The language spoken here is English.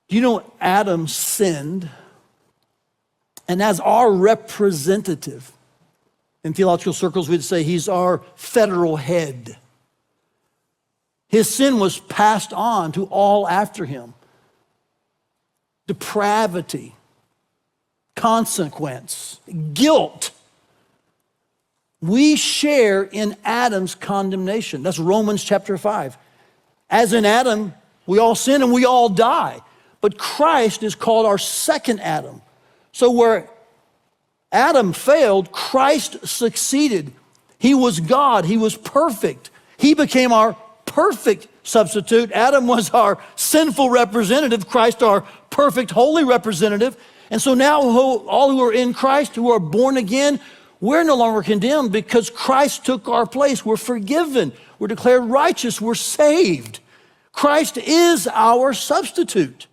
Do you know Adam sinned? And as our representative, in theological circles, we'd say he's our federal head. His sin was passed on to all after him. Depravity, consequence, guilt. We share in Adam's condemnation. That's Romans chapter 5. As in Adam, we all sin and we all die. But Christ is called our second Adam. So where Adam failed, Christ succeeded. He was God. He was perfect. He became our perfect substitute. Adam was our sinful representative. Christ our perfect, holy representative. And so now all who are in Christ, who are born again, we're no longer condemned because Christ took our place. We're forgiven. We're declared righteous. We're saved. Christ is our substitute.